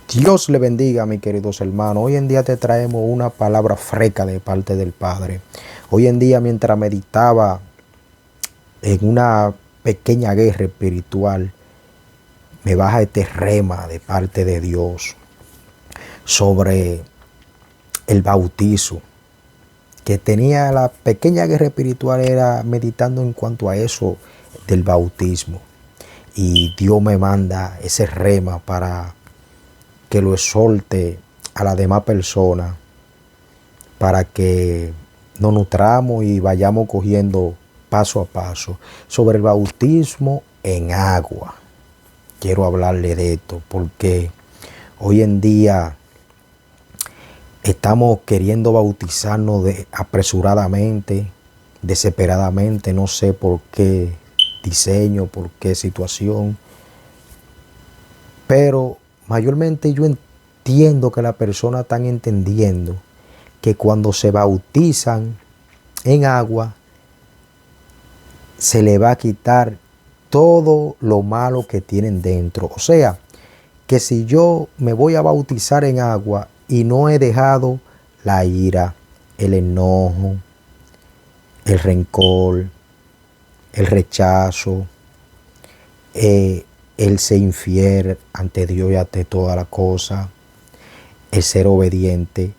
Dios le bendiga, mis queridos hermanos. Hoy en día te traemos una palabra fresca de parte del Padre. Hoy en día, mientras meditaba en una pequeña guerra espiritual, me baja este rema de parte de Dios sobre el bautizo. Que tenía la pequeña guerra espiritual era meditando en cuanto a eso del bautismo. Y Dios me manda ese rema para que lo exhorte a las demás personas, para que nos nutramos y vayamos cogiendo paso a paso sobre el bautismo en agua. Quiero hablarle de esto porque hoy en día estamos queriendo bautizarnos apresuradamente, desesperadamente, no sé por qué diseño, por qué situación, pero mayormente yo entiendo que las personas están entendiendo que cuando se bautizan en agua, se le va a quitar todo lo malo que tienen dentro. O sea, que si yo me voy a bautizar en agua y no he dejado la ira, el enojo, el rencor, el rechazo, el ser infiel ante Dios y ante toda la cosa, el ser obediente.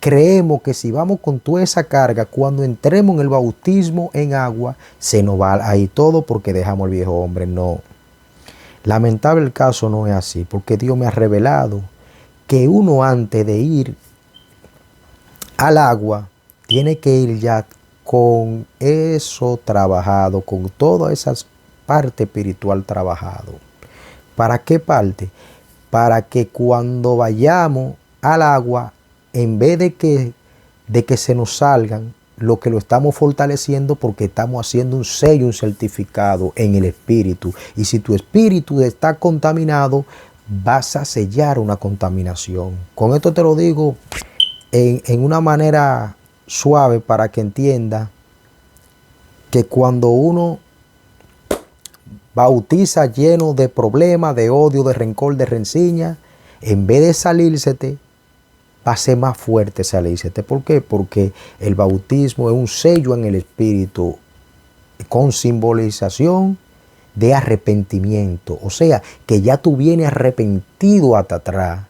Creemos que si vamos con toda esa carga, cuando entremos en el bautismo en agua, se nos va ahí todo porque dejamos el viejo hombre. No. Lamentable el caso no es así, porque Dios me ha revelado que uno antes de ir al agua tiene que ir ya con eso trabajado, con todas esas partes espiritual trabajado. ¿Para qué parte? Para que cuando vayamos al agua, en vez de que se nos salgan, lo que lo estamos fortaleciendo porque estamos haciendo un sello, un certificado en el espíritu. Y si tu espíritu está contaminado, vas a sellar una contaminación. Con esto te lo digo en una manera suave para que entienda que cuando uno bautiza lleno de problemas, de odio, de rencor, de rencilla, en vez de salírsete, va a ser más fuerte salírsete. ¿Por qué? Porque el bautismo es un sello en el espíritu con simbolización de arrepentimiento. O sea, que ya tú vienes arrepentido hasta atrás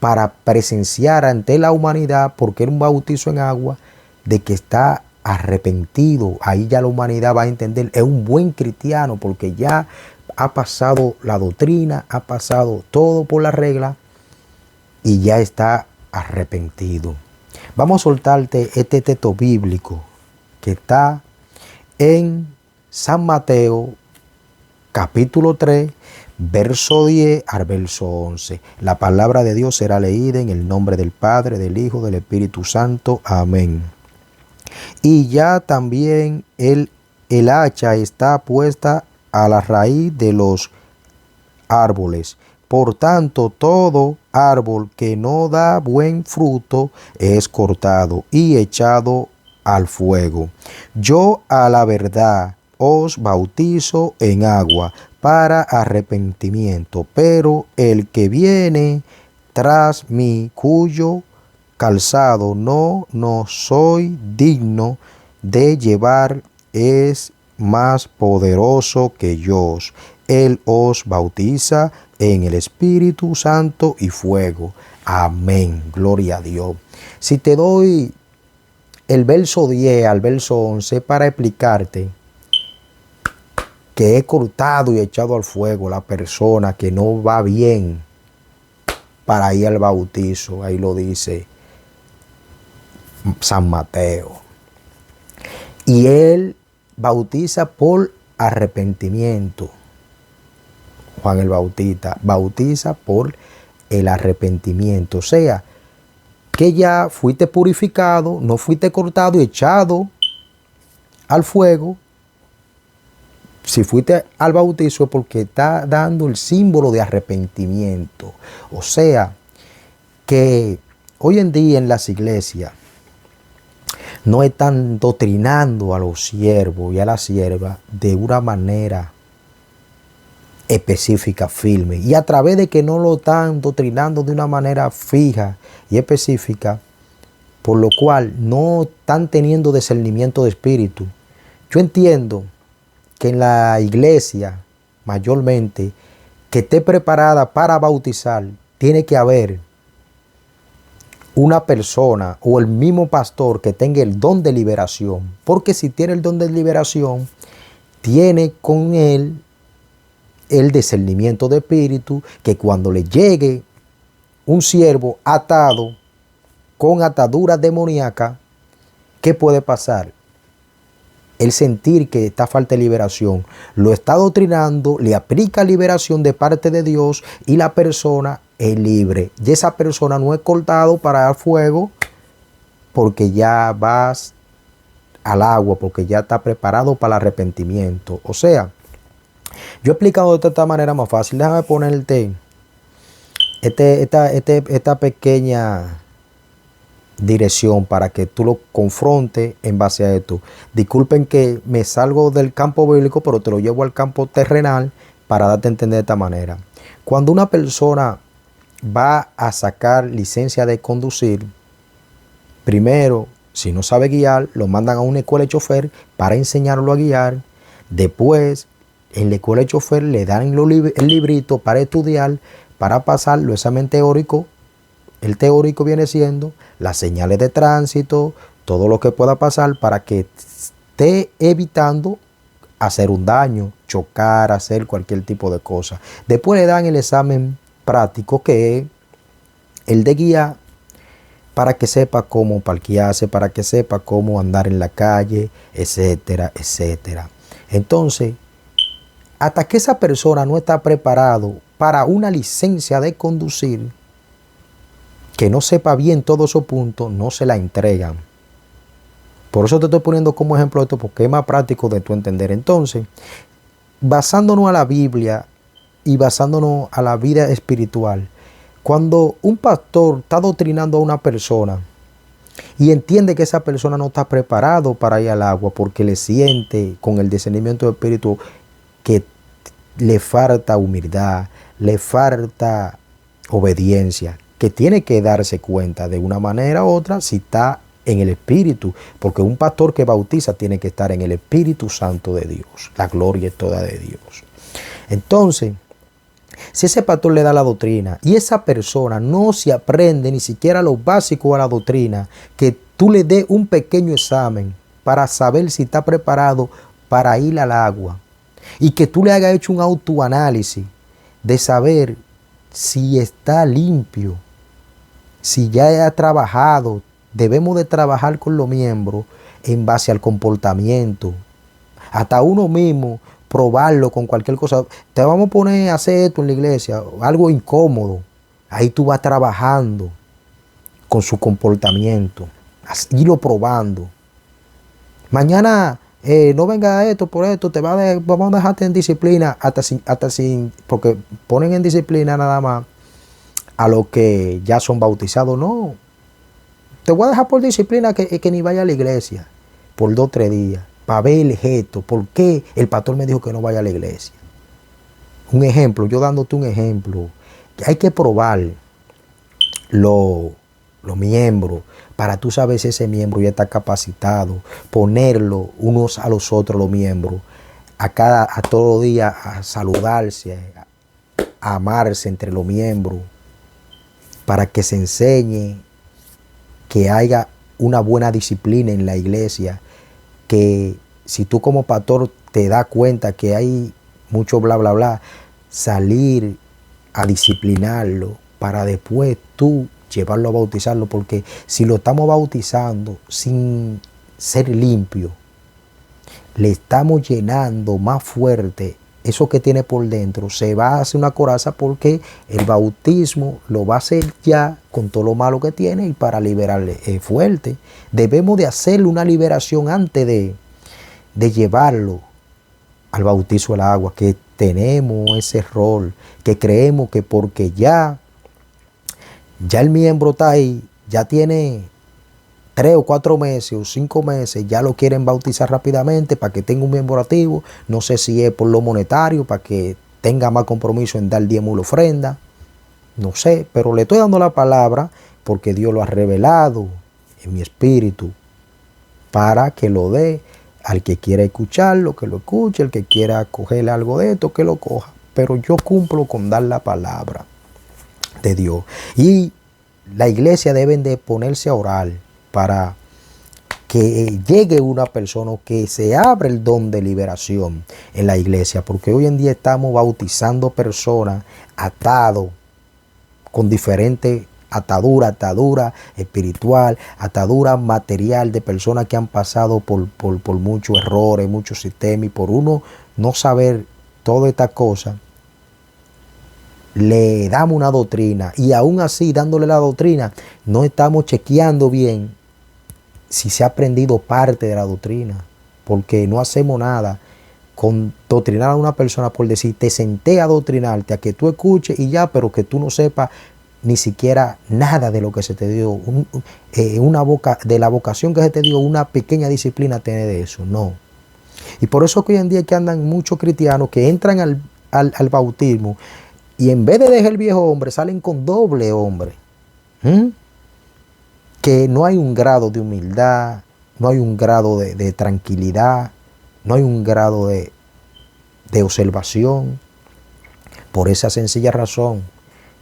para presenciar ante la humanidad, porque era un bautizo en agua, de que está arrepentido. Ahí ya la humanidad va a entender, es un buen cristiano porque ya ha pasado la doctrina, ha pasado todo por la regla y ya está arrepentido. Vamos a soltarte este texto bíblico que está en San Mateo capítulo 3, verso 10 al verso 11. La palabra de Dios será leída en el nombre del Padre, del Hijo, del Espíritu Santo. Amén. Y ya también el hacha está puesta a la raíz de los árboles. Por tanto, todo árbol que no da buen fruto es cortado y echado al fuego. Yo a la verdad os bautizo en agua para arrepentimiento, pero el que viene tras mí, cuyo calzado no soy digno de llevar, es más poderoso que yo. Él os bautiza en el Espíritu Santo y fuego. Amén. Gloria a Dios. Si te doy el verso 10 al verso 11 para explicarte que he cortado y echado al fuego la persona que no va bien para ir al bautizo. Ahí lo dice San Mateo. Y él bautiza por arrepentimiento. Juan el Bautista bautiza por el arrepentimiento. O sea, que ya fuiste purificado, no fuiste cortado y echado al fuego. Si fuiste al bautizo es porque está dando el símbolo de arrepentimiento. O sea, que hoy en día en las iglesias no están doctrinando a los siervos y a las siervas de una manera específica, firme. Y a través de que no lo están doctrinando de una manera fija y específica, por lo cual no están teniendo discernimiento de espíritu. Yo entiendo que en la iglesia, mayormente, que esté preparada para bautizar, tiene que haber una persona o el mismo pastor que tenga el don de liberación. Porque si tiene el don de liberación, tiene con él el discernimiento de espíritu, que cuando le llegue un siervo atado con atadura demoníaca, ¿qué puede pasar? El sentir que está falta de liberación, lo está adoctrinando, le aplica liberación de parte de Dios y la persona es libre. Y esa persona no es cortado para dar fuego porque ya vas al agua, porque ya está preparado para el arrepentimiento. O sea, yo he explicado de esta manera más fácil. Déjame ponerte esta pequeña dirección para que tú lo confrontes en base a esto. Disculpen que me salgo del campo bíblico, pero te lo llevo al campo terrenal para darte a entender de esta manera. Cuando una persona va a sacar licencia de conducir, primero, si no sabe guiar, lo mandan a una escuela de chofer para enseñarlo a guiar. Después, en la escuela de chofer le dan el librito para estudiar, para pasar los examen teórico. El teórico viene siendo las señales de tránsito, todo lo que pueda pasar para que esté evitando hacer un daño, chocar, hacer cualquier tipo de cosa. Después le dan el examen práctico, que es el de guía, para que sepa cómo parquearse, para que sepa cómo andar en la calle, etcétera, etcétera. Entonces, hasta que esa persona no está preparado para una licencia de conducir, que no sepa bien todos esos puntos, no se la entregan. Por eso te estoy poniendo como ejemplo esto, porque es más práctico de tu entender. Entonces, basándonos a la Biblia y basándonos a la vida espiritual, cuando un pastor está doctrinando a una persona y entiende que esa persona no está preparado para ir al agua porque le siente con el discernimiento del espíritu que le falta humildad, le falta obediencia, que tiene que darse cuenta de una manera u otra si está en el Espíritu, porque un pastor que bautiza tiene que estar en el Espíritu Santo de Dios. La gloria es toda de Dios. Entonces, si ese pastor le da la doctrina y esa persona no se aprende ni siquiera lo básico a la doctrina, que tú le des un pequeño examen para saber si está preparado para ir al agua y que tú le hayas hecho un autoanálisis de saber si está limpio, si ya ha trabajado. Debemos de trabajar con los miembros en base al comportamiento. Hasta uno mismo probarlo con cualquier cosa. Te vamos a poner a hacer esto en la iglesia, algo incómodo. Ahí tú vas trabajando con su comportamiento, irlo probando. Mañana no venga esto por esto, vamos a dejarte en disciplina hasta sin, porque ponen en disciplina nada más a los que ya son bautizados. No, te voy a dejar por disciplina que ni vaya a la iglesia por 2 o 3 días para ver el gesto. ¿Por qué el pastor me dijo que no vaya a la iglesia? Un ejemplo, yo dándote un ejemplo, que hay que probar los miembros para tú saber si ese miembro ya está capacitado, ponerlo unos a los otros los miembros, a todos los días a saludarse, a amarse entre los miembros, para que se enseñe que haya una buena disciplina en la iglesia, que si tú como pastor te das cuenta que hay mucho bla bla bla, salir a disciplinarlo para después tú llevarlo a bautizarlo, porque si lo estamos bautizando sin ser limpio, le estamos llenando más fuerte eso que tiene por dentro, se va a hacer una coraza, porque el bautismo lo va a hacer ya con todo lo malo que tiene y para liberarle fuerte. Debemos de hacerle una liberación antes de llevarlo al bautizo del agua, que tenemos ese rol, que creemos que porque ya el miembro está ahí, ya tiene 3 o 4 meses o 5 meses, ya lo quieren bautizar rápidamente para que tenga un miembro activo. No sé si es por lo monetario, para que tenga más compromiso en dar diezmo y la ofrenda. No sé, pero le estoy dando la palabra porque Dios lo ha revelado en mi espíritu para que lo dé al que quiera escucharlo, que lo escuche, el que quiera coger algo de esto, que lo coja. Pero yo cumplo con dar la palabra de Dios. Y la iglesia deben de ponerse a orar para que llegue una persona, que se abra el don de liberación en la iglesia, porque hoy en día estamos bautizando personas atados con diferentes ataduras, atadura espiritual, atadura material, de personas que han pasado por muchos errores, muchos sistemas, y por uno no saber toda esta cosa, le damos una doctrina, y aún así dándole la doctrina no estamos chequeando bien si se ha aprendido parte de la doctrina, porque no hacemos nada con doctrinar a una persona por decir, te senté a doctrinarte, a que tú escuches y ya, pero que tú no sepas ni siquiera nada de lo que se te dio, de la vocación que se te dio, una pequeña disciplina tiene de eso, no. Y por eso que hoy en día que andan muchos cristianos que entran al bautismo y en vez de dejar el viejo hombre, salen con doble hombre. Que no hay un grado de humildad, no hay un grado de tranquilidad, no hay un grado de observación. Por esa sencilla razón,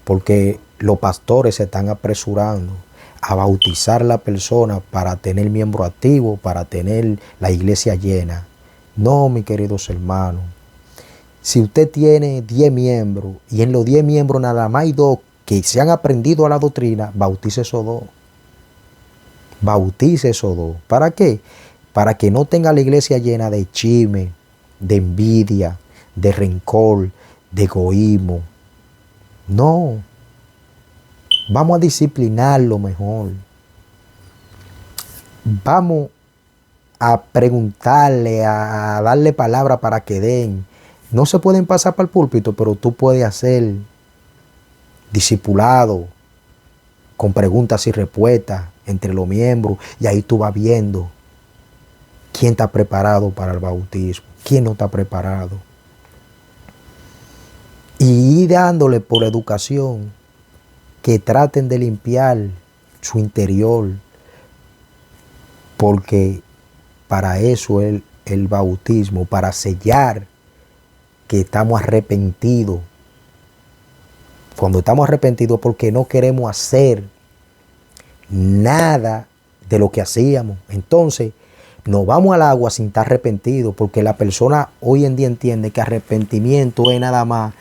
porque los pastores se están apresurando a bautizar a la persona para tener miembro activo, para tener la iglesia llena. No, mis queridos hermanos. Si usted tiene 10 miembros y en los 10 miembros nada más hay 2 que se han aprendido a la doctrina, bautice esos 2. Bautice esos 2. ¿Para qué? Para que no tenga la iglesia llena de chisme, de envidia, de rencor, de egoísmo. No. Vamos a disciplinarlo mejor. Vamos a preguntarle, a darle palabra para que den. No se pueden pasar para el púlpito, pero tú puedes hacer discipulado con preguntas y respuestas entre los miembros, y ahí tú vas viendo quién está preparado para el bautismo, quién no está preparado. Y ir dándole por educación que traten de limpiar su interior, porque para eso es el bautismo, para sellar que estamos arrepentidos. Cuando estamos arrepentidos porque no queremos hacer nada de lo que hacíamos, entonces nos vamos al agua sin estar arrepentidos, porque la persona hoy en día entiende que arrepentimiento es nada más,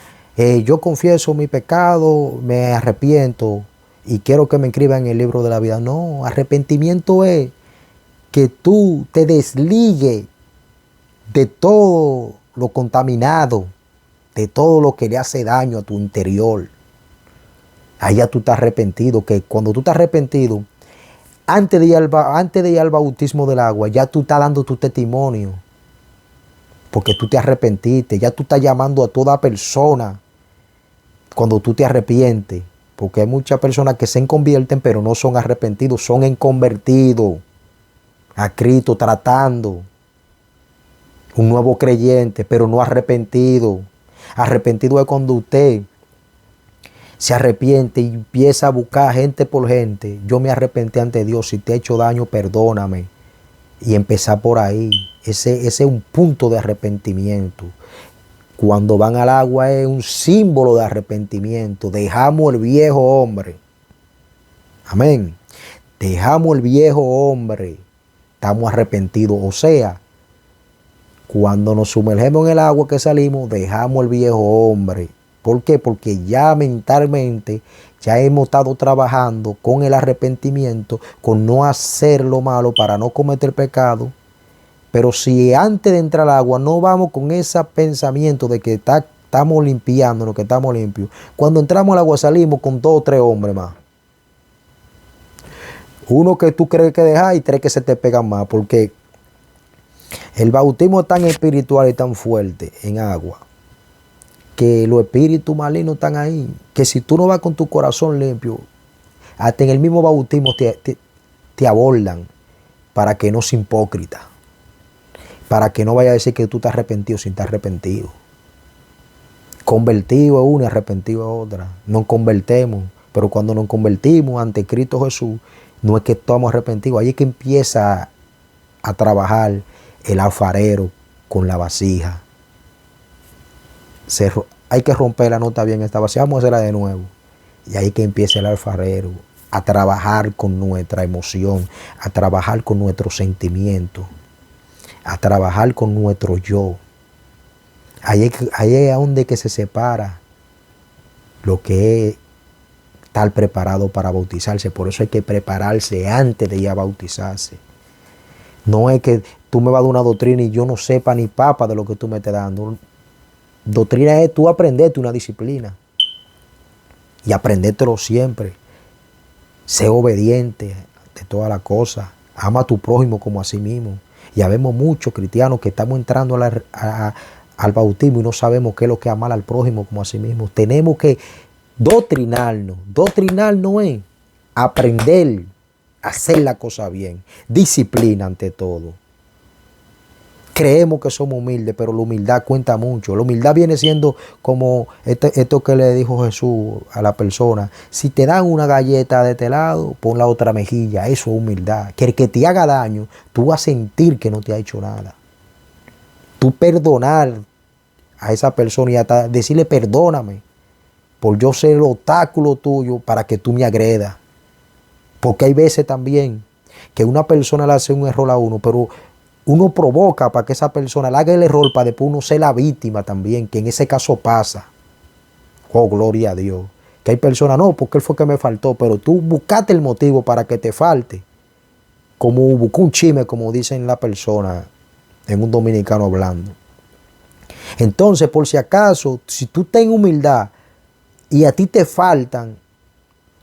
yo confieso mi pecado, me arrepiento y quiero que me inscriban en el libro de la vida. No, arrepentimiento es que tú te desligues de todo lo contaminado, de todo lo que le hace daño a tu interior. Allá tú estás arrepentido, que cuando tú estás arrepentido, antes de ir al bautismo del agua, ya tú estás dando tu testimonio, porque tú te arrepentiste, ya tú estás llamando a toda persona cuando tú te arrepientes, porque hay muchas personas que se convierten pero no son arrepentidos, son inconvertidos a Cristo, tratando un nuevo creyente, pero no arrepentido. Arrepentido es cuando usted se arrepiente y empieza a buscar gente por gente. Yo me arrepentí ante Dios, si te he hecho daño, perdóname. Y empezar por ahí. Ese es un punto de arrepentimiento. Cuando van al agua es un símbolo de arrepentimiento. Dejamos el viejo hombre. Amén. Dejamos el viejo hombre. Estamos arrepentidos. O sea, cuando nos sumergemos en el agua que salimos, dejamos el viejo hombre. ¿Por qué? Porque ya mentalmente ya hemos estado trabajando con el arrepentimiento, con no hacer lo malo para no cometer pecado. Pero si antes de entrar al agua no vamos con ese pensamiento de que estamos limpiándonos, que estamos limpios, cuando entramos al agua salimos con 2 o 3 hombres más. Uno que tú crees que dejas y 3 que se te pegan más, porque el bautismo es tan espiritual y tan fuerte en agua, que los espíritus malignos están ahí, que si tú no vas con tu corazón limpio, hasta en el mismo bautismo te abordan, para que no seas hipócrita, para que no vaya a decir que tú estás arrepentido sin estar arrepentido. Convertido es una y arrepentido es otra. Nos convertimos, pero cuando nos convertimos ante Cristo Jesús, no es que estamos arrepentidos, ahí es que empieza a trabajar el alfarero con la vasija. Hay que romper la nota bien esta vasija, vamos a hacerla de nuevo. Y ahí es que empieza el alfarero a trabajar con nuestra emoción, a trabajar con nuestros sentimientos, a trabajar con nuestro yo. Ahí es donde que se separa lo que es estar preparado para bautizarse. Por eso hay que prepararse antes de ir a bautizarse. No es que tú me vas a dar una doctrina y yo no sepa ni papa de lo que tú me estás dando. Doctrina es tú aprenderte una disciplina. Y aprendértelo siempre. Sé obediente de todas las cosas. Ama a tu prójimo como a sí mismo. Y habemos muchos cristianos que estamos entrando al bautismo y no sabemos qué es lo que es amar al prójimo como a sí mismo. Tenemos que doctrinarnos. Doctrinar no es aprender a hacer la cosa bien. Disciplina ante todo. Creemos que somos humildes, pero la humildad cuenta mucho. La humildad viene siendo como esto que le dijo Jesús a la persona. Si te dan una galleta de este lado, pon la otra mejilla. Eso es humildad. Que el que te haga daño, tú vas a sentir que no te ha hecho nada. Tú perdonar a esa persona y hasta decirle perdóname por yo ser el obstáculo tuyo para que tú me agredas. Porque hay veces también que una persona le hace un error a uno, pero uno provoca para que esa persona le haga el error para después uno ser la víctima también, que en ese caso pasa. Oh, gloria a Dios. Que hay personas, no, porque él fue que me faltó, pero tú buscaste el motivo para que te falte. Como buscó un chisme, como dicen la persona en un dominicano hablando. Entonces, por si acaso, si tú tienes humildad y a ti te faltan,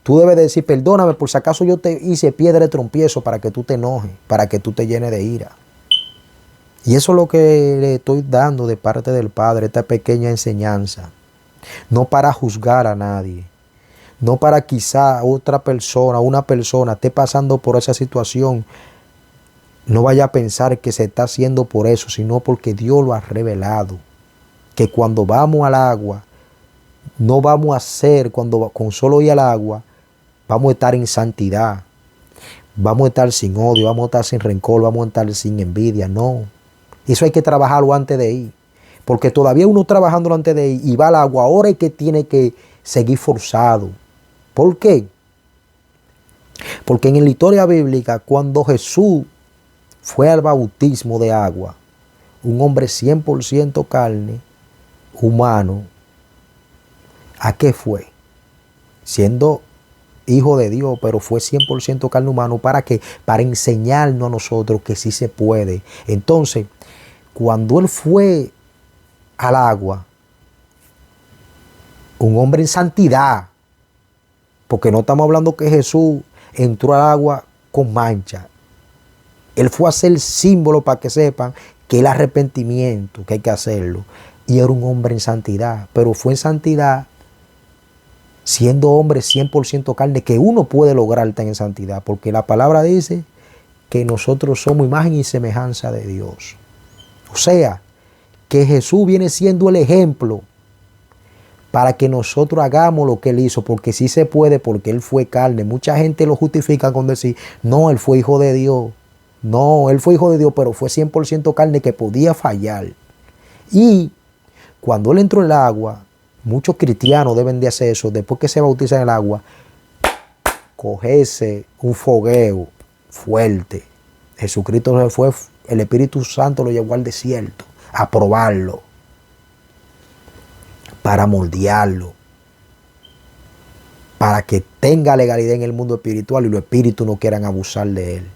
tú debes decir, perdóname, por si acaso yo te hice piedra de trompiezo para que tú te enojes, para que tú te llenes de ira. Y eso es lo que le estoy dando de parte del Padre, esta pequeña enseñanza. No para juzgar a nadie. No para quizá otra persona, una persona esté pasando por esa situación. No vaya a pensar que se está haciendo por eso, sino porque Dios lo ha revelado. Que cuando vamos al agua, no vamos a ser, con solo ir al agua, vamos a estar en santidad. Vamos a estar sin odio, vamos a estar sin rencor, vamos a estar sin envidia. No. Eso hay que trabajarlo antes de ir. Porque todavía uno trabajándolo antes de ir y va al agua, ahora es que tiene que seguir forzado. ¿Por qué? Porque en la historia bíblica, cuando Jesús fue al bautismo de agua, un hombre 100% carne, humano, ¿a qué fue? Siendo hijo de Dios, pero fue 100% carne humano. ¿Para qué? Para enseñarnos a nosotros que sí se puede. Entonces, cuando él fue al agua, un hombre en santidad, porque no estamos hablando que Jesús entró al agua con mancha. Él fue a hacer símbolo para que sepan que el arrepentimiento, que hay que hacerlo. Y era un hombre en santidad, pero fue en santidad siendo hombre 100% carne, que uno puede lograr estar en santidad, porque la palabra dice que nosotros somos imagen y semejanza de Dios. O sea, que Jesús viene siendo el ejemplo para que nosotros hagamos lo que Él hizo, porque sí se puede, porque Él fue carne. Mucha gente lo justifica con decir, no, Él fue hijo de Dios. No, Él fue hijo de Dios, pero fue 100% carne que podía fallar. Y cuando Él entró en el agua, muchos cristianos deben de hacer eso, después que se bautizan en el agua, cogerse un fogueo fuerte. Jesucristo se fue, el Espíritu Santo lo llevó al desierto a probarlo, para moldearlo, para que tenga legalidad en el mundo espiritual y los espíritus no quieran abusar de él.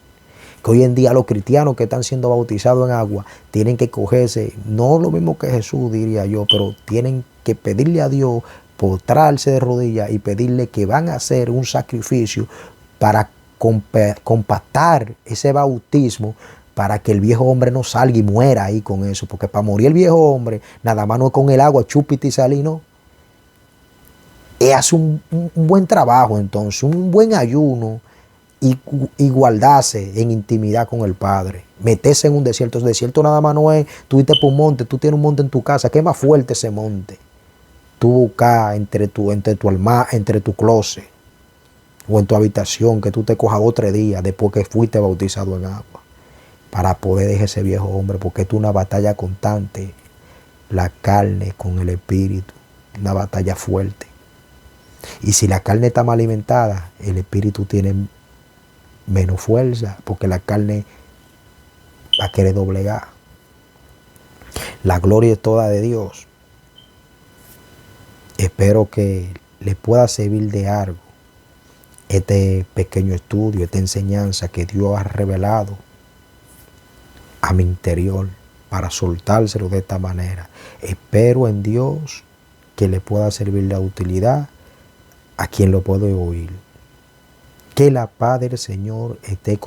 Que hoy en día los cristianos que están siendo bautizados en agua tienen que cogerse, no lo mismo que Jesús diría yo, pero tienen que pedirle a Dios, postrarse de rodillas y pedirle que van a hacer un sacrificio para compactar ese bautismo, para que el viejo hombre no salga y muera ahí con eso. Porque para morir el viejo hombre, nada más no es con el agua, chúpite y salí, no. Hace un buen trabajo entonces, un buen ayuno y guardarse en intimidad con el Padre. Meterse en un desierto. El desierto nada más no es, tú irte por un monte, tú tienes un monte en tu casa, que es más fuerte ese monte. tú buscar entre tu closet o en tu habitación, que tú te cojas 2 o 3 días después que fuiste bautizado en agua, para poder dejar ese viejo hombre, porque esto es una batalla constante, la carne con el espíritu, una batalla fuerte. Y si la carne está mal alimentada, el espíritu tiene menos fuerza, porque la carne va a querer doblegar. La gloria es toda de Dios. Espero que le pueda servir de algo este pequeño estudio, esta enseñanza que Dios ha revelado a mi interior para soltárselo de esta manera. Espero en Dios que le pueda servir de utilidad a quien lo puede oír. Que la paz del Señor esté con